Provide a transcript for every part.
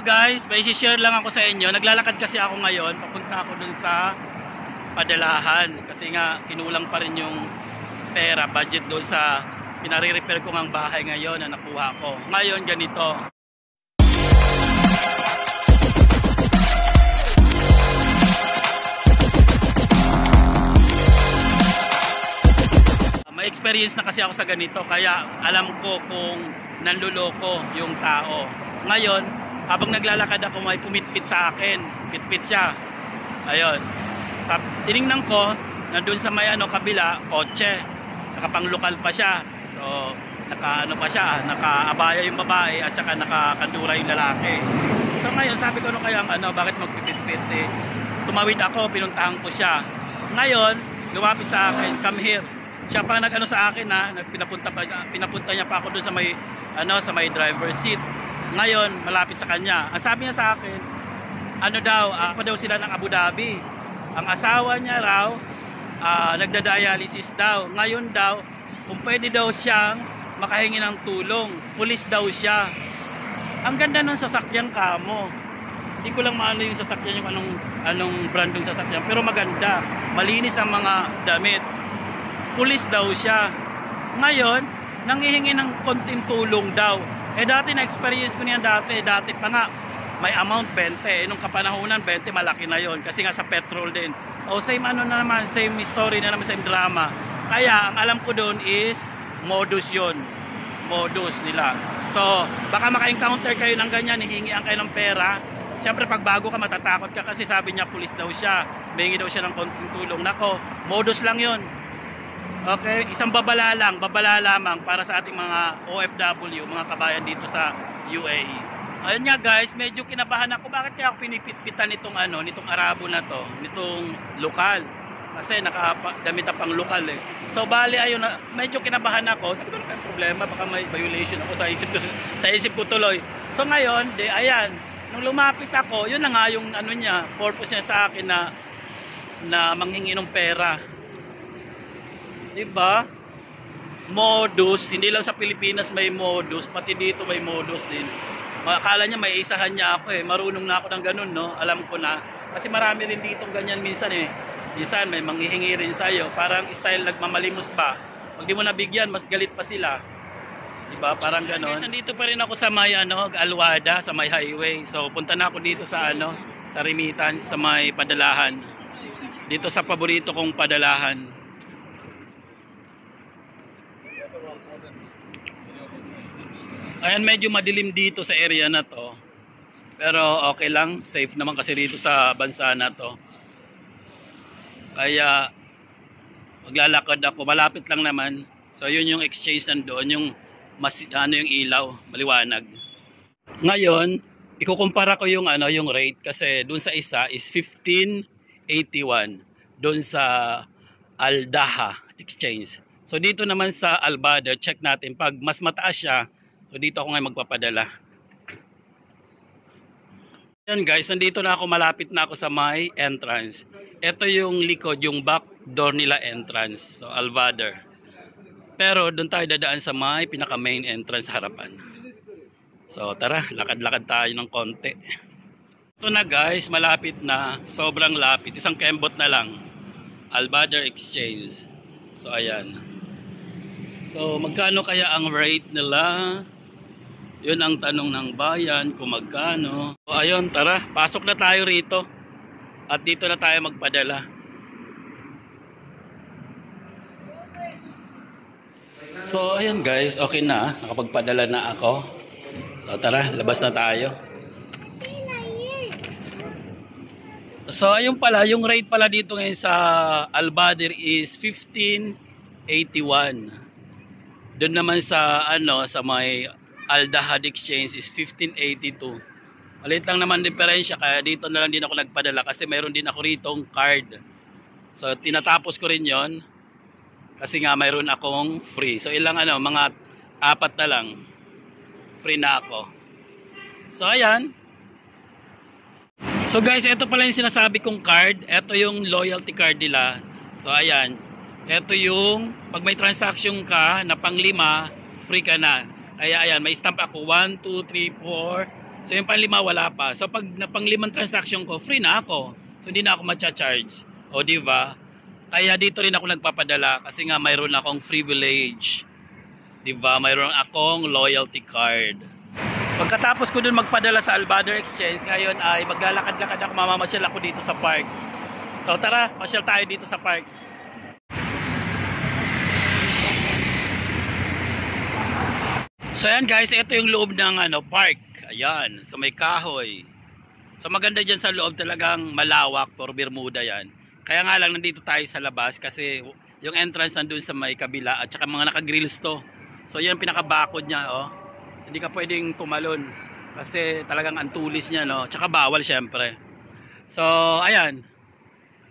Hello guys, may share lang ako sa inyo. Naglalakad kasi ako ngayon, papunta ako dun sa padalahan kasi nga kinulang pa rin yung pera, budget doon sa pinare-repair ko ng bahay ngayon na nakuha ko. Ngayon ganito. May experience na kasi ako sa ganito kaya alam ko kung nanluloko yung tao. Ngayon, habang naglalakad ako may pumitpit sa akin. Pitpit siya. Ayun. Tiningnan ko, nandun sa may kabila, kotse. Nakapanglokal pa siya. So, pa siya, nakaabaya yung babae at saka nakakandura yung lalaki. So ngayon, sabi ko kaya bakit magpipit-pit eh. Tumawid ako, pinuntahan ko siya. Ngayon, lumapit sa akin, come here. Siya pa sa akin pinapunta niya pa ako doon sa may sa may driver seat. Ngayon, malapit sa kanya. Ang sabi niya sa akin, ako daw sila ng Abu Dhabi. Ang asawa niya raw, nagda-dialysis daw. Ngayon daw, kung pwede daw siyang makahingi ng tulong, pulis daw siya. Ang ganda ng sasakyan kamo. Hindi ko lang maano yung sasakyan, yung anong brand ng sasakyan. Pero maganda. Malinis ang mga damit. Pulis daw siya. Ngayon, nanghihingi ng konting tulong daw. Dati na-experience ko niyan dati pa nga, may amount 20. Nung kapanahonan, 20 malaki na yon kasi nga sa petrol din. Same naman, same story na naman, same drama. Kaya, ang alam ko doon is, modus yon. Modus nila. So, baka maka-encounter kayo ng ganyan, hihingian kayo ng pera. Siyempre, pag bago ka, matatakot ka kasi sabi niya, pulis daw siya. May daw siya ng konting tulong. Nako, modus lang yon. Okay, isang babala lamang para sa ating mga OFW, mga kabayan dito sa UAE. Ayun nga guys, medyo kinabahan ako. Bakit kaya ako pinipitpitan nitong Arabo na to, nitong lokal? Kasi nakadamit na pang lokal eh. So bali ayun, medyo kinabahan ako. Sabi ko, may problema, baka may violation ako sa isip ko tuloy. So ngayon, ayan, nung lumapit ako, yun na nga yung purpose niya sa akin na manghingi ng pera. Diba? Modus, hindi lang sa Pilipinas may modus, pati dito may modus din. Akala niya may isahan niya ako eh. Marunong na ako ng ganun, no? Alam ko na. Kasi marami rin ditong ganyan minsan eh. Minsan may manghihingi rin sa'yo. Parang style nagmamalimos pa. Pag di mo nabigyan, mas galit pa sila. Diba? Parang ganun. Guys, nandito pa rin ako sa may Alwada, sa may highway. So punta na ako dito sa sa Remittance, sa may padalahan. Dito sa paborito kong padalahan. Ayan, medyo madilim dito sa area na to. Pero okay lang, safe naman kasi dito sa bansa na to. Kaya maglalakad ako, malapit lang naman. So yun yung exchange nandoon, yung yung ilaw, maliwanag. Ngayon, ikukumpara ko yung yung rate kasi doon sa isa is 1581 doon sa Al Daha exchange. So dito naman sa Al Badr, check natin pag mas mataas siya. So dito ako ngayon magpapadala. Yan guys, nandito na ako, malapit na ako sa my entrance. Ito yung likod, yung back door nila entrance. So Al Badr. Pero doon tayo dadaan sa my pinaka main entrance sa harapan. So tara, lakad-lakad tayo ng konti. Ito na guys, malapit na. Sobrang lapit. Isang kembot na lang. Al Badr Exchange. So ayan. So magkano kaya ang rate nila? Yun ang tanong ng bayan kung magkano. So ayun, tara, pasok na tayo rito. At dito na tayo magpadala. So ayun guys, okay na. Nakapagpadala na ako. So tara, labas na tayo. So ayun pala, yung rate pala dito ngayon sa Al Badr is 1581. Doon naman sa sa may Al Dahad Exchange is 1582. Maliit lang naman diferensya, kaya dito na lang din ako nagpadala kasi mayroon din ako ritong card. So tinatapos ko rin yon kasi nga mayroon akong free. So ilang mga 4 na lang. Free na ako. So ayan. So guys, ito pala yung sinasabi kong card. Ito yung loyalty card nila. So ayan. Ito yung pag may transaction ka na pang 5, free ka na. Kaya ayan, may stamp ako 1, 2, 3, 4, So yung panglima wala pa. So pag na panglimang transaction ko, free na ako. So hindi na ako ma-charge. O di ba? Kaya dito rin ako nagpapadala kasi nga mayroon akong privilege. Di ba? Mayroon akong loyalty card. Pagkatapos ko dun magpadala sa Albader Exchange, ngayon ay maglalakad-lakad ako, mamamasyal ako dito sa park. So tara, pasyal tayo dito sa park. So ayan guys, ito yung loob ng park. Ayan, so may kahoy. So maganda dyan sa loob, talagang malawak, for Bermuda yan. Kaya nga lang nandito tayo sa labas kasi yung entrance nandun sa may kabila at saka mga naka-grills to. So yan pinaka-bakod niya, oh. Hindi ka pwedeng tumalon kasi talagang antulis niya, no? Tsaka bawal syempre. So ayan,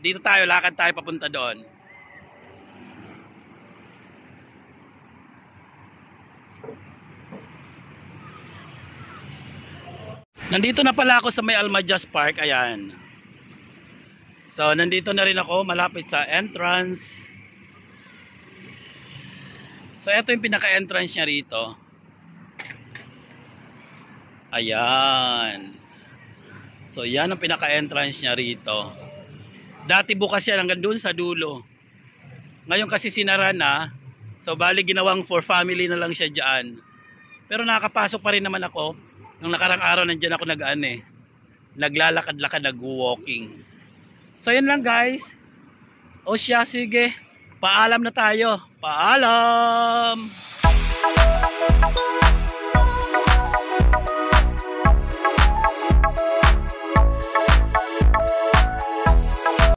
dito tayo, lakad tayo papunta doon. Nandito na pala ako sa may Almajas Park, ayan. So nandito na rin ako, malapit sa entrance. So ito yung pinaka-entrance niya rito. Ayan. So yan ang pinaka-entrance niya rito. Dati bukas yan hanggang doon sa dulo. Ngayon kasi sinara na. So bali ginawang for family na lang siya dyan. Pero nakakapasok pa rin naman ako. Nung nakarang araw nandyan ako naglalakad-lakad, nag-walking. So yan lang guys. O siya, sige. Paalam na tayo. Paalam!